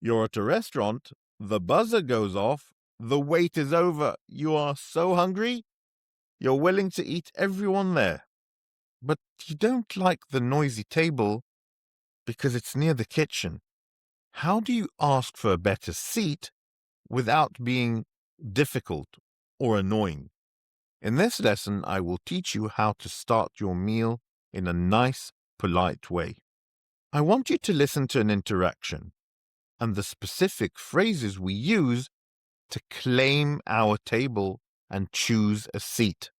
You're at a restaurant, the buzzer goes off, the wait is over, you are so hungry, you're willing to eat everyone there. But you don't like the noisy table because it's near the kitchen. How do you ask for a better seat without being difficult or annoying? In this lesson, I will teach you how to start your meal in a nice, polite way. I want you to listen to an interaction and the specific phrases we use to claim our table and choose a seat.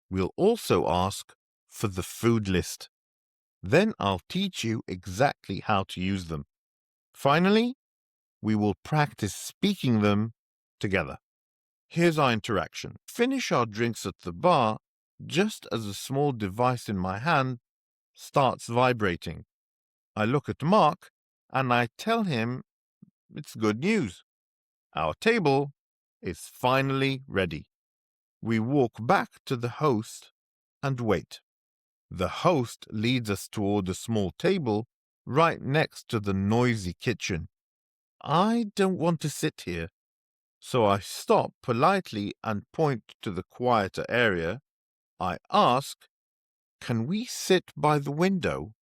We'll also ask for the food list. Then I'll teach you exactly how to use them. Finally, we will practice speaking them together. Here's our interaction. Finish our drinks at the bar just as a small device in my hand starts vibrating. I look at Mark and I tell him it's good news. Our table is finally ready. We walk back to the host and wait. The host leads us toward a small table right next to the noisy kitchen. I don't want to sit here, so I stop politely and point to the quieter area. I ask, "Can we sit by the window?"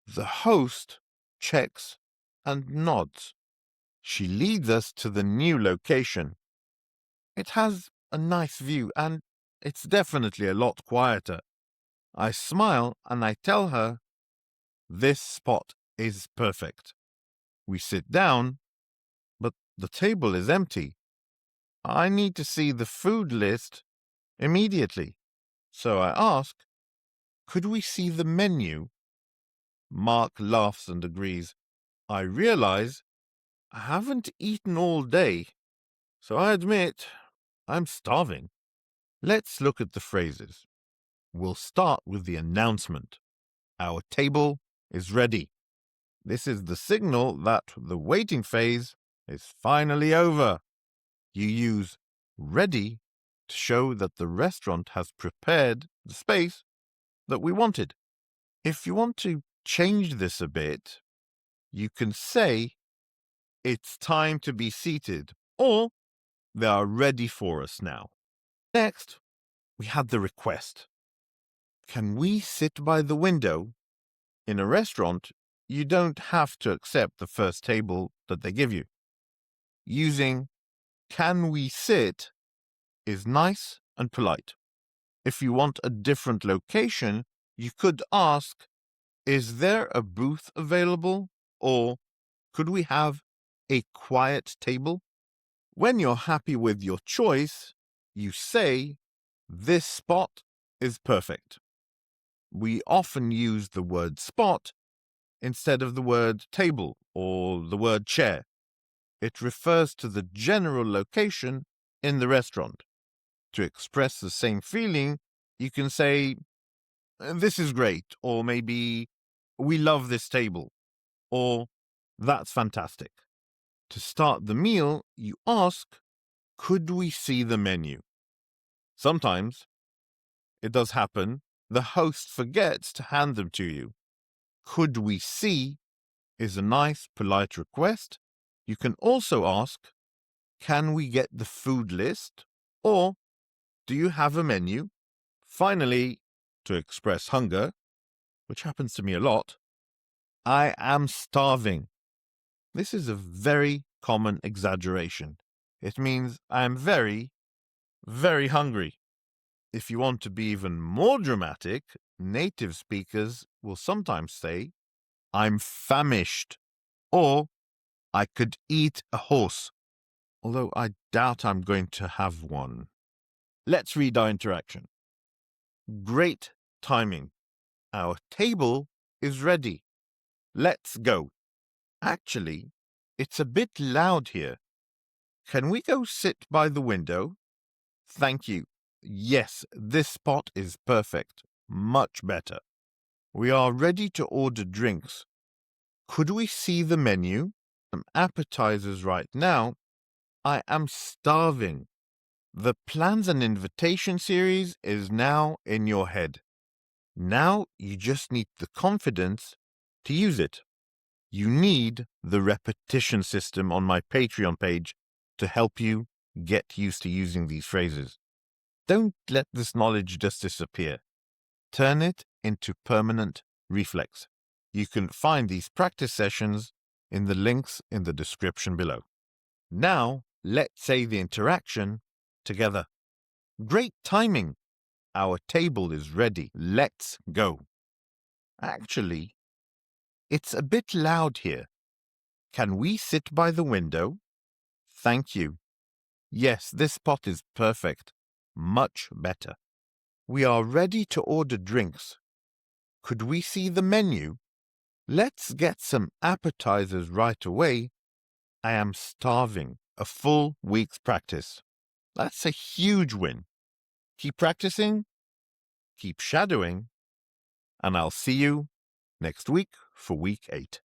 The host checks and nods. She leads us to the new location. It has a nice view and it's definitely a lot quieter. I smile and I tell her, this spot is perfect. We sit down, but the table is empty. I need to see the food list immediately. So I ask, could we see the menu? Mark laughs and agrees. I realize I haven't eaten all day, so I admit I'm starving. Let's look at the phrases. We'll start with the announcement. Our table is ready. This is the signal that the waiting phase is finally over. You use ready to show that the restaurant has prepared the space that we wanted. If you want to change this a bit, you can say, it's time to be seated, or they are ready for us now. Next, we had the request. Can we sit by the window? In a restaurant, you don't have to accept the first table that they give you. Using can we sit is nice and polite. If you want a different location, you could ask, is there a booth available? Or could we have a quiet table? When you're happy with your choice, you say, this spot is perfect. We often use the word spot instead of the word table or the word chair. It refers to the general location in the restaurant. To express the same feeling, you can say, this is great, or maybe, we love this table, or that's fantastic. To start the meal, you ask, could we see the menu? Sometimes, it does happen, the host forgets to hand them to you. Could we see is a nice, polite request. You can also ask, can we get the food list? Or, do you have a menu? Finally, to express hunger, which happens to me a lot, I am starving. This is a very common exaggeration. It means I am very, very hungry. If you want to be even more dramatic, native speakers will sometimes say, I'm famished, or I could eat a horse, although I doubt I'm going to have one. Let's read our interaction. Great timing. Our table is ready. Let's go. Actually, it's a bit loud here. Can we go sit by the window? Thank you. Yes, this spot is perfect. Much better. We are ready to order drinks. Could we see the menu? Some appetizers right now. I am starving. The plans and invitation series is now in your head. Now you just need the confidence to use it. You need the repetition system on my Patreon page to help you get used to using these phrases. Don't let this knowledge just disappear. Turn it into permanent reflex. You can find these practice sessions in the links in the description below. Now, let's say the interaction together. Great timing. Our table is ready. Let's go. Actually, it's a bit loud here. Can we sit by the window? Thank you. Yes, this spot is perfect. Much better. We are ready to order drinks. Could we see the menu? Let's get some appetizers right away. I am starving. A full week's practice. That's a huge win. Keep practicing, keep shadowing, and I'll see you next week for week 8.